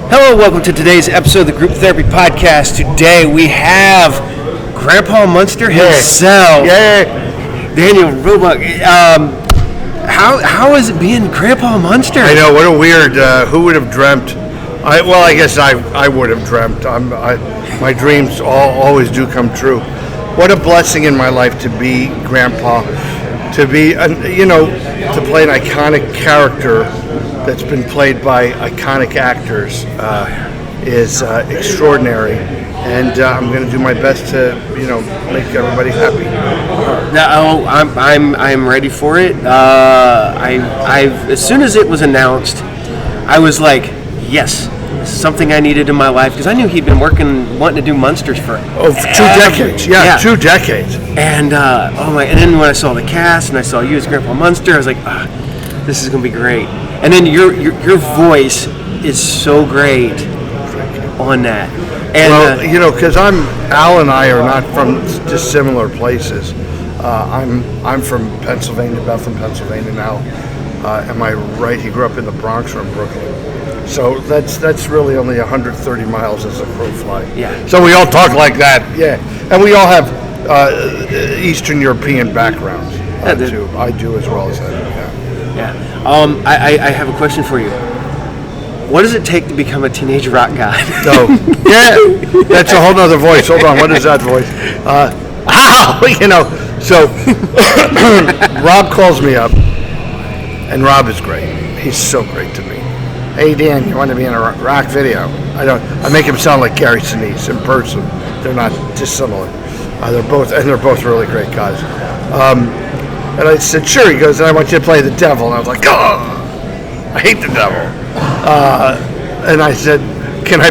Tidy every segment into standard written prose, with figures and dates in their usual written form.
Hello, welcome to today's episode of the Group Therapy Podcast. Today we have Grandpa Munster himself, Daniel Roebuck. How is it being Grandpa Munster? I know, what a weird, who would have dreamt? I guess I would have dreamt. My dreams always do come true. What a blessing in my life to be Grandpa, to be, to play an iconic character that's been played by iconic actors is extraordinary, and I'm going to do my best to, make everybody happy. I'm ready for it. As soon as it was announced, I was like, yes, this is something I needed in my life, because I knew he'd been wanting to do Munsters for 2 decades. Yeah, 2 decades. And and then when I saw the cast and I saw you as Grandpa Munster, I was like, this is going to be great. And then your voice is so great on that. And, because Al and I are not from dissimilar places. I'm from Pennsylvania, Bethlehem, Pennsylvania now. Am I right? He grew up in the Bronx or in Brooklyn. So that's really only 130 miles as a crow fly. Yeah. So we all talk like that. Yeah. And we all have Eastern European backgrounds. I do as well as that. Yeah. I have a question for you. What does it take to become a teenage rock guy? That's a whole nother voice. Hold on, what is that voice? So Rob calls me up, and Rob is great. He's so great to me. Hey Dan, you want to be in a rock video? I make him sound like Gary Sinise in person. They're not dissimilar. They're both really great guys. And I said, sure. He goes, and I want you to play the devil. And I was like, I hate the devil. And I said, can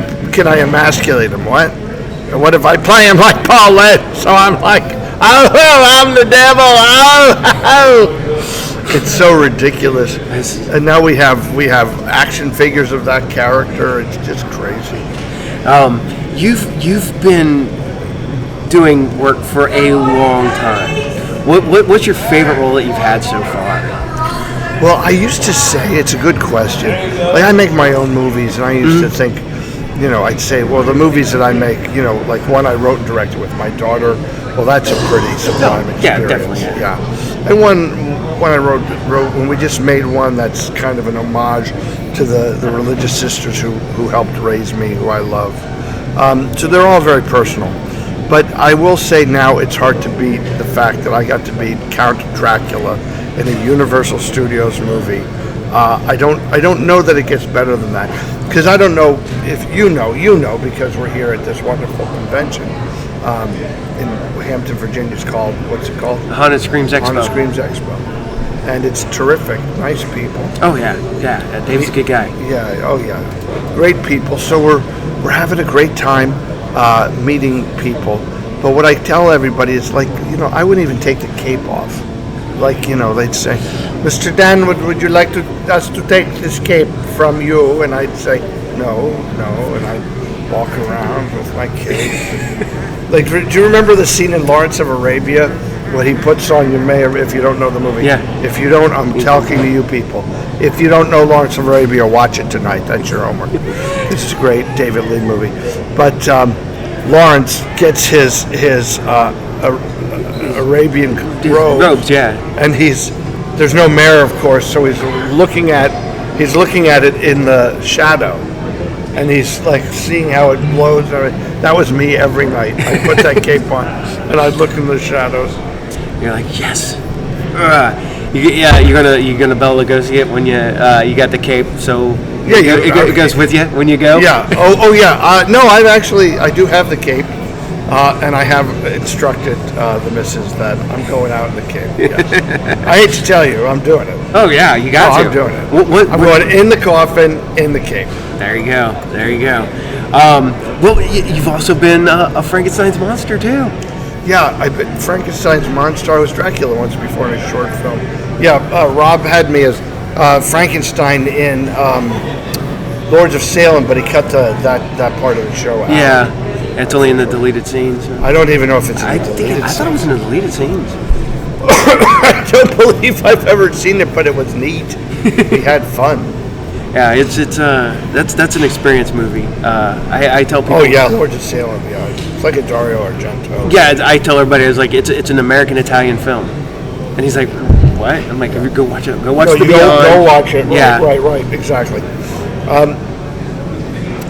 I emasculate him? What? And what if I play him like Paulette? So I'm like, I'm the devil. It's so ridiculous. And now we have action figures of that character. It's just crazy. You've been doing work for a long time. What's your favorite role that you've had so far? Well, I used to say, it's a good question. Like, I make my own movies, and I used to think, I'd say, well, the movies that I make, like one I wrote and directed with my daughter, well, that's a pretty sublime experience. Yeah, definitely. Yeah. And when I wrote, when we just made one that's kind of an homage to the religious sisters who helped raise me, who I love. So they're all very personal. But I will say now it's hard to beat the fact that I got to beat Count Dracula in a Universal Studios movie. I don't know that it gets better than that, because I don't know if you know, because we're here at this wonderful convention in Hampton, Virginia. It's called, what's it called? Haunted Screams Expo. Haunted Screams Expo. And it's terrific. Nice people. Oh yeah. Dave's a good guy. Yeah. Great people. So we're having a great time. Meeting people, but what I tell everybody is, like, I wouldn't even take the cape off. Like, they'd say, Mr. Dan, would you like us to take this cape from you? And I'd say, no, and I'd walk around with my cape. Like, do you remember the scene in Lawrence of Arabia? What he puts on, you may, if you don't know the movie. Yeah. If you don't, I'm talking to you people. If you don't know Lawrence of Arabia, watch it tonight. That's your homework. It's a great David Lee movie. But Lawrence gets his Arabian robes, and there's no mirror, of course, so he's looking at it in the shadow, and he's like seeing how it blows. That was me every night. I put that cape on, and I'd look in the shadows. You're like, yes. You're gonna Bela Lugosi it when you got the cape. So it goes with you when you go. Yeah. Yeah. No, I do have the cape, and I have instructed the missus that I'm going out in the cape. Yes. I hate to tell you, I'm doing it. Oh yeah, you got to. I'm doing it. I'm going in the coffin, in the cape. There you go. Well, you've also been a Frankenstein's monster too. Yeah, I've been Frankenstein's monster. I was Dracula once before in a short film. Yeah, Rob had me as Frankenstein in Lords of Salem, but he cut that part of the show out. Yeah, it's only in the deleted scenes. I don't even know if it's in the deleted scenes. I thought it was in the deleted scenes. I don't believe I've ever seen it, but it was neat. We had fun. Yeah, that's an experience movie. I tell people. Oh yeah, Lords of Salem. Yeah, it's like a Dario Argento. Yeah, I tell everybody, I was like, it's an American Italian film, and he's like, what? I'm like, go watch it. Go watch the Beyond. Go watch it. Right, Yeah. right, exactly.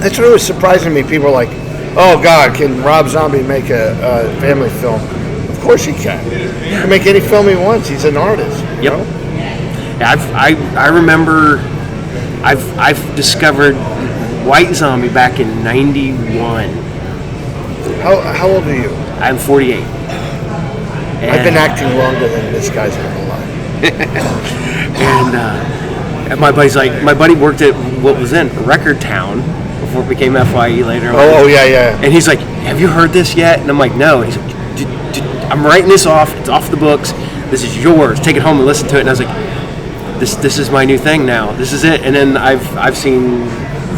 That's what was surprising me. People are like, oh God, can Rob Zombie make a family film? Of course he can. He can make any film he wants. He's an artist. You know? Yeah, I remember. I've discovered White Zombie back in '91. How old are you? I'm 48. I've been acting longer than this guy's been alive. And my buddy worked at what was then Record Town before it became FYE later on. Oh yeah. And he's like, have you heard this yet? And I'm like, no. And he's like, I'm writing this off. It's off the books. This is yours. Take it home and listen to it. And I was like, this is my new thing now. This is it. And then I've seen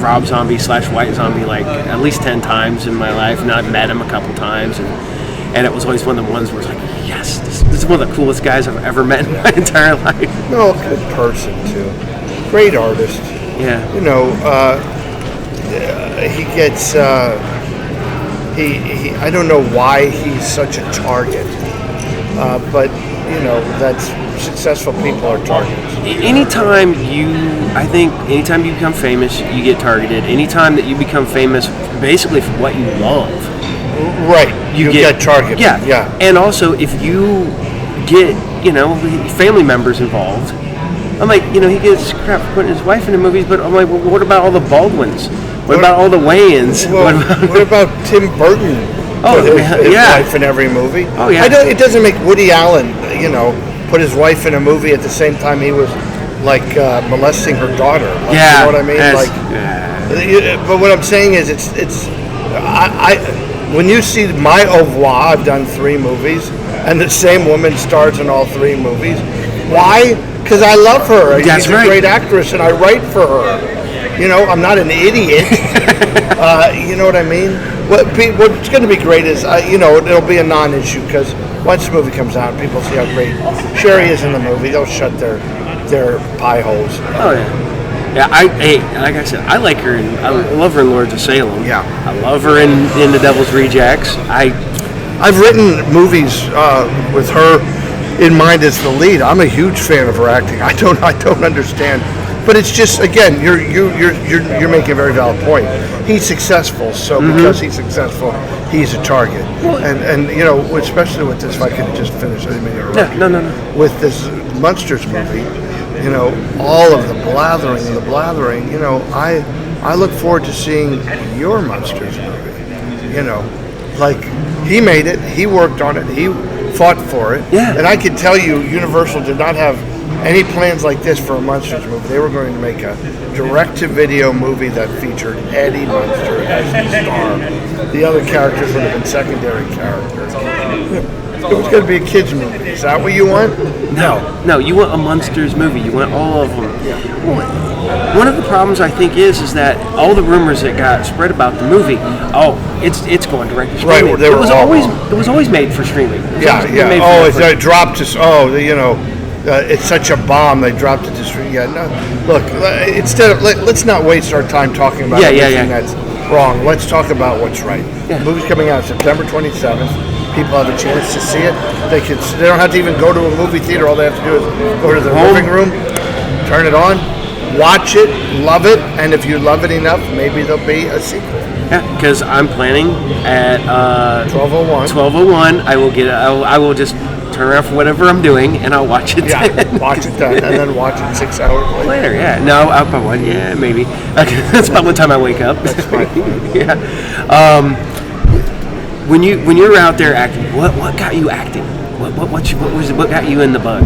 Rob Zombie / White Zombie like at least 10 times in my life, and I've met him a couple times, and it was always one of the ones where it's like, yes, this is one of the coolest guys I've ever met in my entire life. No, good person too. Great artist. Yeah. You know, he gets. He I don't know why he's such a target, but you know that's successful people are targets. Anytime you become famous, you get targeted. Anytime that you become famous, basically for what you love, right? You get targeted. Yeah. And also, if you get family members involved, I'm like, he gets crap for putting his wife in the movies, but I'm like, well, what about all the Baldwins? What about all the Wayans? Well, what about Tim Burton? His wife in every movie. Oh yeah. It doesn't make Woody Allen, put his wife in a movie at the same time he was like molesting her daughter. Like, yeah. You know what I mean? But what I'm saying is, I when you see my au revoir, I've done 3 movies, and the same woman stars in all 3 movies. Why? Because I love her. That's She's right. a great actress, and I write for her. I'm not an idiot. You know what I mean? What's going to be great is, it'll be a non-issue, because once the movie comes out and people see how great Sherry is in the movie, they'll shut their pie holes. Oh yeah. Yeah, like I said, I like her. I love her in Lords of Salem. Yeah. I love her in The Devil's Rejects. I've written movies with her in mind as the lead. I'm a huge fan of her acting. I don't understand. But it's just, again, you're making a very valid point. He's successful, so because he's successful, he's a target. And especially with this, if I could just finish, I didn't mean to interrupt. No. With this Munsters movie, all of the blathering, I look forward to seeing your Munsters movie. Like, he made it, he worked on it, he fought for it. Yeah. And I can tell you, Universal did not have any plans like this for a Munsters movie. They were going to make a direct-to-video movie that featured Eddie Munster as the star. The other characters would have been secondary characters. It was going to be a kids movie. Is that what you want? No. You want a Munsters movie. You want all of them. Well, one of the problems I think is that all the rumors that got spread about the movie, it's going direct to streaming. Right, it was always made for streaming. It dropped to it's such a bomb. They dropped it to stream. Yeah, no. Look, let's not waste our time talking about everything that's wrong. Let's talk about what's right. Yeah. The movie's coming out September 27th. People have a chance to see it. They don't have to even go to a movie theater. All they have to do is go to their living room, turn it on, watch it, love it, and if you love it enough, maybe there'll be a sequel. Yeah, because I'm planning at 12:01. 12:01. I will just turn around for whatever I'm doing, and I'll watch it. Yeah, watch it then, and then watch it 6 hours later. Yeah. No, I'll probably maybe. That's about what time I wake up. That's fine. Yeah. When you're out there acting, what got you acting? What got you in the bug?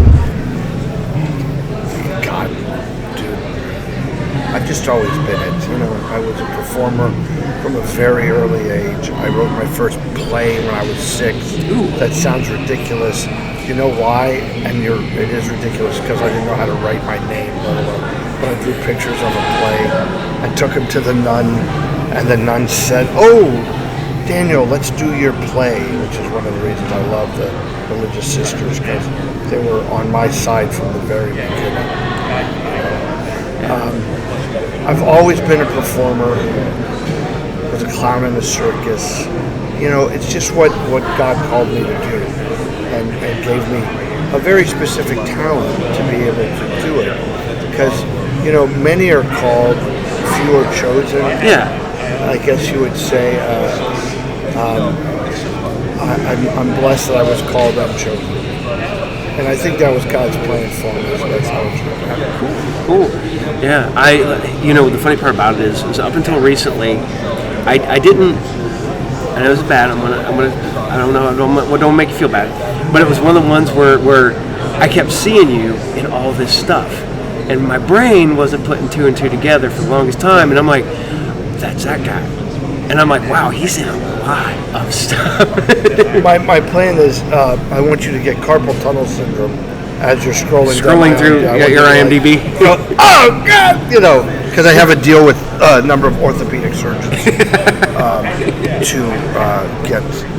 God, dude, I've just always been it. I was a performer from a very early age. I wrote my first play when I was 6. Ooh. That sounds ridiculous. You know why? And it is ridiculous because I didn't know how to write my name, let alone. But I drew pictures of a play and took him to the nun, and the nun said, "Oh, Daniel, let's do your play," which is one of the reasons I love the religious sisters, because they were on my side from the very beginning. I've always been a performer. Was a clown in a circus. It's just what God called me to do, and gave me a very specific talent to be able to do it. Because many are called, few are chosen. Yeah. I guess you would say. I'm blessed that I was called unchosen, and I think that was God's plan for me. So that's how it's worked out. Cool. Yeah. The funny part about it is up until recently, I didn't. I know it's bad. I don't know. Don't make you feel bad. But it was one of the ones where I kept seeing you in all this stuff, and my brain wasn't putting two and two together for the longest time. And I'm like, that's that guy. And I'm like, wow, he's in a lot of stuff. my plan is I want you to get carpal tunnel syndrome as you're scrolling through your IMDb. Oh God, because I have a deal with a number of orthopedic surgeons to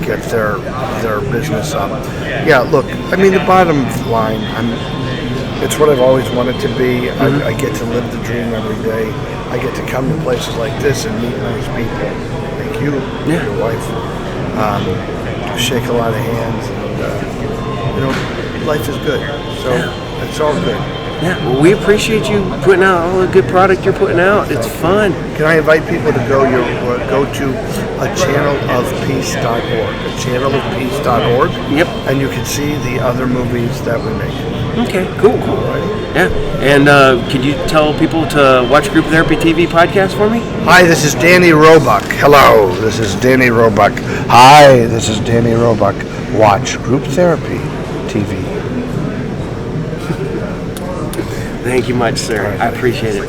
get their business up. Yeah, look, the bottom line, it's what I've always wanted to be. I get to live the dream every day. I get to come to places like this and meet nice people. You, your wife, shake a lot of hands, and life is good. So it's all good. Yeah, well, we appreciate you putting out all the good product you're putting out. It's fun. Can I invite people to go to a channelofpeace.org, a channelofpeace.org? Yep. And you can see the other movies that we make. Okay, cool. Right. Yeah, and could you tell people to watch Group Therapy TV podcast for me? Hi, this is Danny Roebuck. Hello, this is Danny Roebuck. Hi, this is Danny Roebuck. Watch Group Therapy TV. Thank you much, sir. I appreciate it.